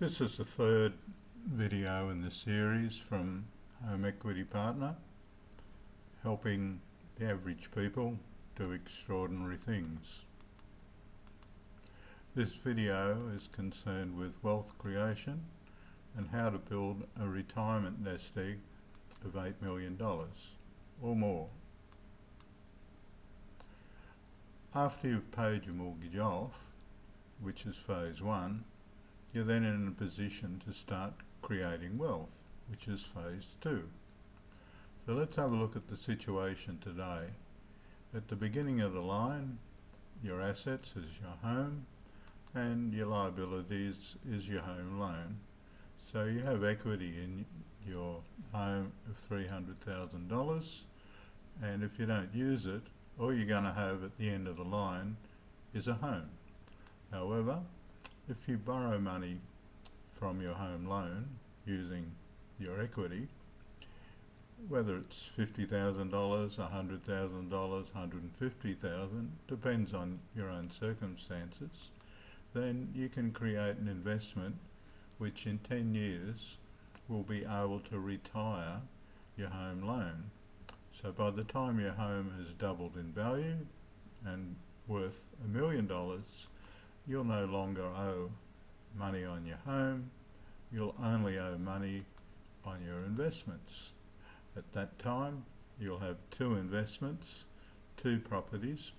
This is the third video in the series from Home Equity Partner, helping the average people do extraordinary things. This video is concerned with wealth creation and how to build a retirement nest egg of $8 million or more. After you've paid your mortgage off, which is phase one, you're then in a position to start creating wealth, which is phase two. So let's have a look at the situation today. At the beginning of the line, your assets is your home and your liabilities is your home loan. So you have equity in your home of $300,000, and if you don't use it, all you're going to have at the end of the line is a home. However, if you borrow money from your home loan using your equity, whether it's $50,000, $100,000, $150,000, depends on your own circumstances, then you can create an investment which in 10 years will be able to retire your home loan. So by the time your home has doubled in value and worth $1 million, you'll no longer owe money on your home, you'll only owe money on your investments. At that time, you'll have two investments, two properties,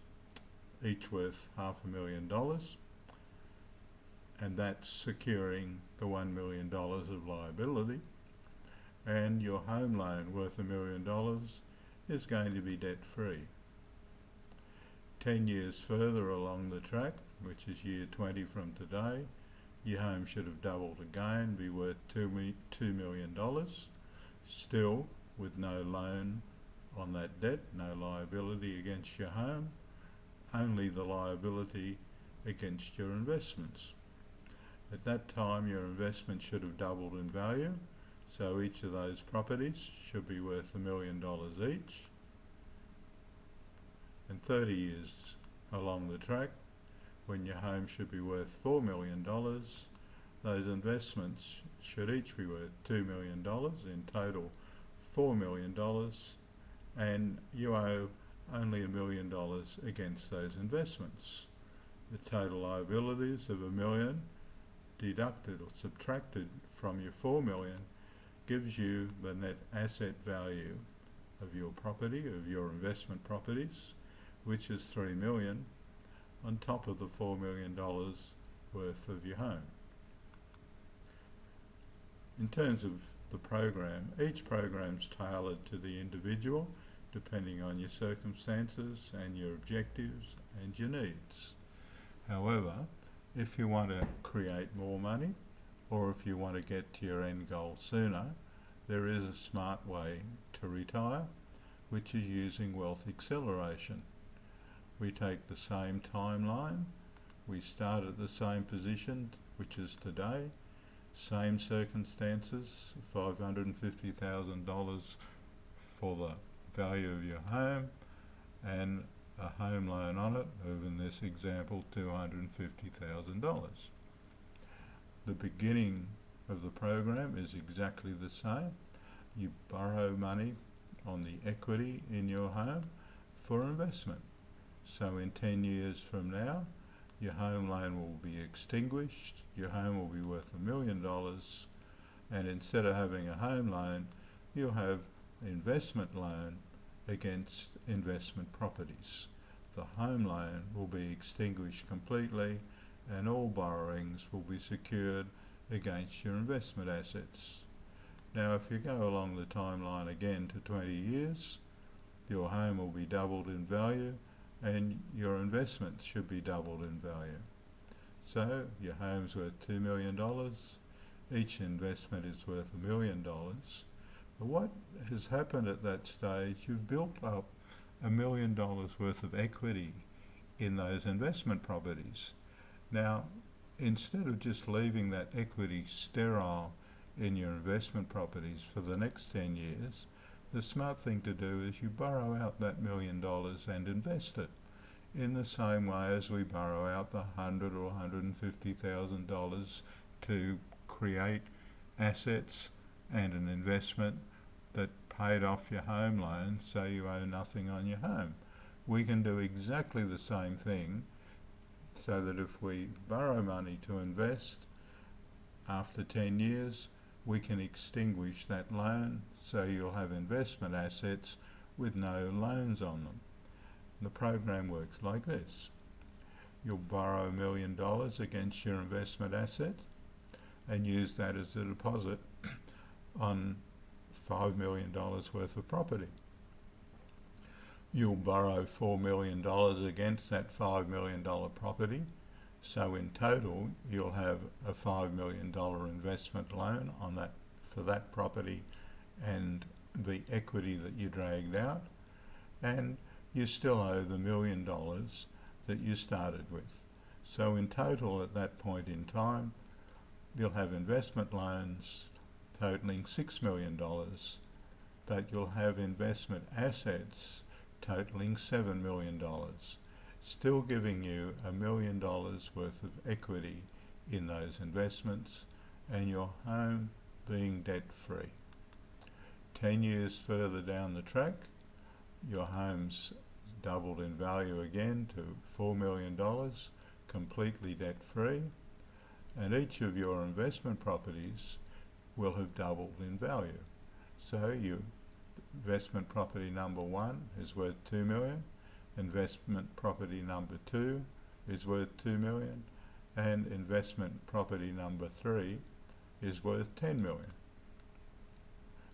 each worth $500,000, and that's securing the $1 million of liability, and your home loan worth $1 million is going to be debt-free. 10 years further along the track, which is year 20 from today, your home should have doubled again, be worth $2 million, still with no loan on that debt, no liability against your home, only the liability against your investments. At that time, your investment should have doubled in value, so each of those properties should be worth $1 million each. And 30 years along the track, when your home should be worth $4 million, those investments should each be worth $2 million, in total $4 million, and you owe only $1 million against those investments. The total liabilities of $1 million deducted or subtracted from your $4 million gives you the net asset value of your property, of your investment properties, which is $3 million, on top of the $4 million worth of your home. In terms of the program, each program's tailored to the individual, depending on your circumstances and your objectives and your needs. However, if you want to create more money, or if you want to get to your end goal sooner, there is a smart way to retire, which is using wealth acceleration. We take the same timeline, we start at the same position, which is today, same circumstances, $550,000 for the value of your home, and a home loan on it of, in this example, $250,000. The beginning of the program is exactly the same. You borrow money on the equity in your home for investment. So in 10 years from now, your home loan will be extinguished, your home will be worth $1 million, and instead of having a home loan, you'll have an investment loan against investment properties. The home loan will be extinguished completely, and all borrowings will be secured against your investment assets. Now, if you go along the timeline again to 20 years, your home will be doubled in value, and your investments should be doubled in value. So your home's worth $2 million, each investment is worth $1 million. But what has happened at that stage, you've built up $1 million worth of equity in those investment properties. Now, instead of just leaving that equity sterile in your investment properties for the next 10 years, the smart thing to do is you borrow out that $1 million and invest it in the same way as we borrow out the $100,000 or $150,000 to create assets and an investment that paid off your home loan so you owe nothing on your home. We can do exactly the same thing so that if we borrow money to invest, after 10 years we can extinguish that loan so you'll have investment assets with no loans on them. The program works like this. You'll borrow $1 million against your investment asset and use that as a deposit on $5 million worth of property. You'll borrow $4 million against that $5 million property, so in total you'll have a $5 million investment loan on that for that property and the equity that you dragged out, and you still owe the $1 million that you started with. So in total at that point in time you'll have investment loans totaling $6 million, but you'll have investment assets totaling $7 million, still giving you $1 million worth of equity in those investments and your home being debt-free. 10 years further down the track, your home's doubled in value again to $4 million, completely debt-free, and each of your investment properties will have doubled in value. So your investment property number 1 is worth $2 million, investment property number 2 is worth $2 million, and investment property number 3 is worth $10 million.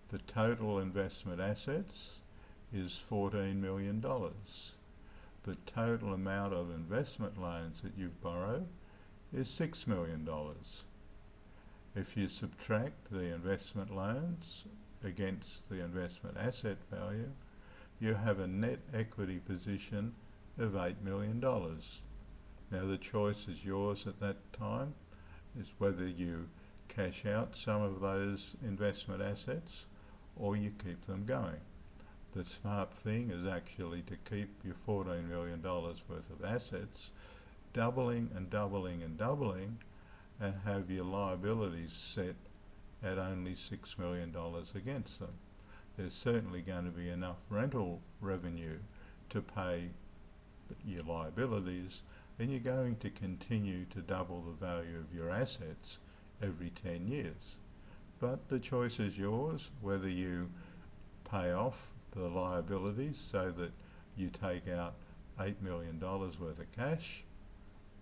The total investment assets is $14 million. The total amount of investment loans that you've borrowed is $6 million. If you subtract the investment loans against the investment asset value, you have a net equity position of $8 million. Now the choice is yours at that time, is whether you cash out some of those investment assets or you keep them going. The smart thing is actually to keep your $14 million worth of assets doubling and doubling and doubling, and have your liabilities set at only $6 million against them. There's certainly going to be enough rental revenue to pay your liabilities, and you're going to continue to double the value of your assets every 10 years. But the choice is yours, whether you pay off the liabilities so that you take out $8 million worth of cash,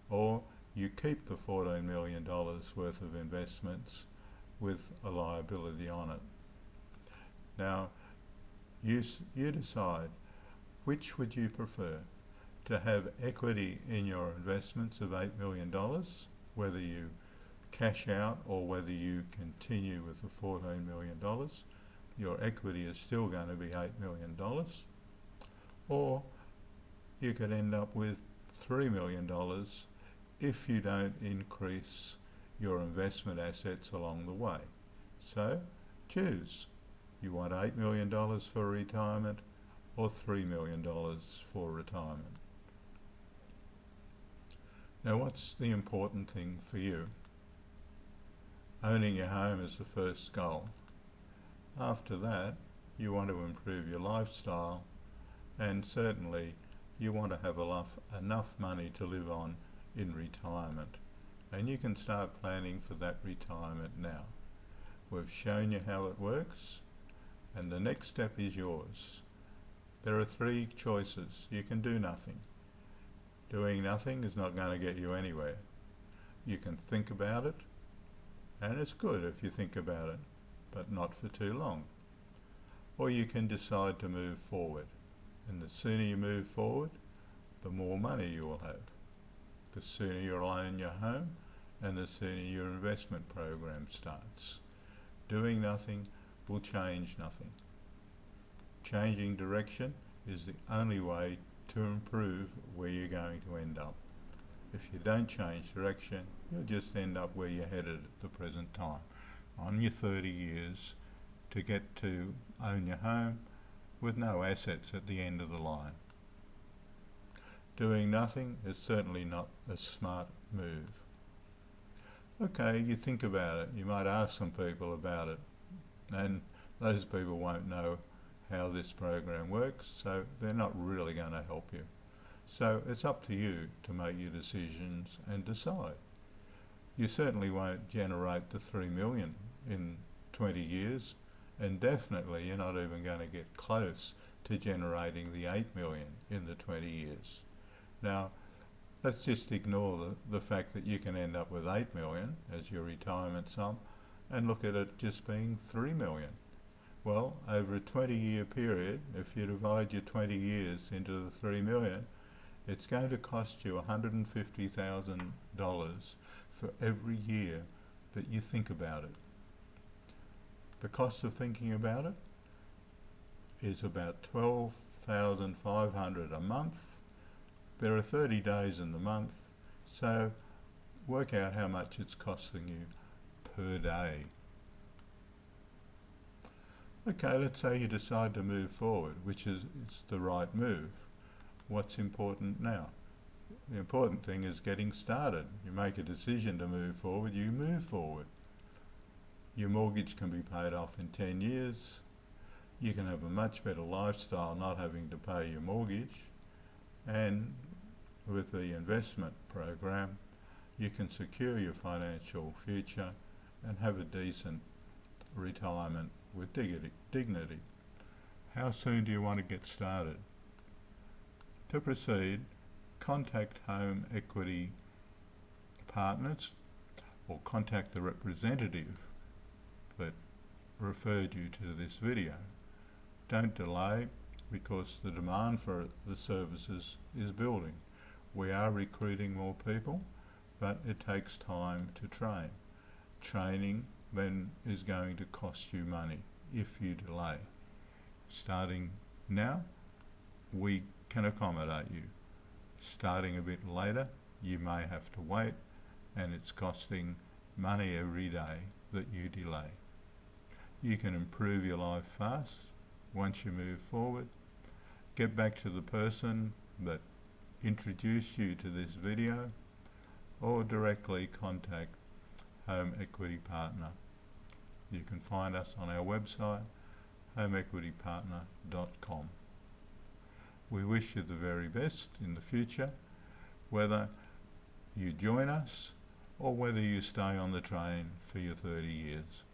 or you keep the $14 million worth of investments with a liability on it. Now, you decide, which would you prefer? To have equity in your investments of $8 million, whether you cash out or whether you continue with the $14 million, your equity is still going to be $8 million, or you could end up with $3 million if you don't increase your investment assets along the way. So choose. You want $8 million for retirement or $3 million for retirement. Now, what's the important thing for you? Owning your home is the first goal. After that, you want to improve your lifestyle, and certainly you want to have enough money to live on in retirement. And you can start planning for that retirement now. We've shown you how it works, and the next step is yours. There are 3 choices. You can do nothing. Doing nothing is not going to get you anywhere. You can think about it, and it's good if you think about it, but not for too long. Or you can decide to move forward, and the sooner you move forward, the more money you will have. The sooner you'll own your home, and the sooner your investment program starts. Doing nothing will change nothing. Changing direction is the only way to improve where you're going to end up. If you don't change direction, you'll just end up where you're headed at the present time, on your 30 years to get to own your home with no assets at the end of the line. Doing nothing is certainly not a smart move. Okay, you think about it. You might ask some people about it, and those people won't know how this program works, so they're not really going to help you. So it's up to you to make your decisions and decide. You certainly won't generate the 3 million in 20 years, and definitely you're not even going to get close to generating the 8 million in the 20 years. Now, let's just ignore the fact that you can end up with 8 million as your retirement sum and look at it just being 3 million. Well, over a 20-year period, if you divide your 20 years into the 3 million, it's going to cost you $150,000 for every year that you think about it. The cost of thinking about it is about $12,500 a month. There are 30 days in the month, so work out how much it's costing you per day. Okay, let's say you decide to move forward, which is the right move. What's important now? The important thing is getting started. You make a decision to move forward, you move forward. Your mortgage can be paid off in 10 years. You can have a much better lifestyle not having to pay your mortgage. And with the investment program, you can secure your financial future and have a decent retirement with dignity. How soon do you want to get started? To proceed, contact Home Equity Partners or contact the representative that referred you to this video. Don't delay, because the demand for the services is building. We are recruiting more people, but it takes time to train. Training then is going to cost you money if you delay. Starting now, we can accommodate you. Starting a bit later, you may have to wait, and it's costing money every day that you delay. You can improve your life fast once you move forward. Get back to the person that introduced you to this video, or directly contact Home Equity Partner. You can find us on our website, homeequitypartner.com. We wish you the very best in the future, whether you join us or whether you stay on the train for your 30 years.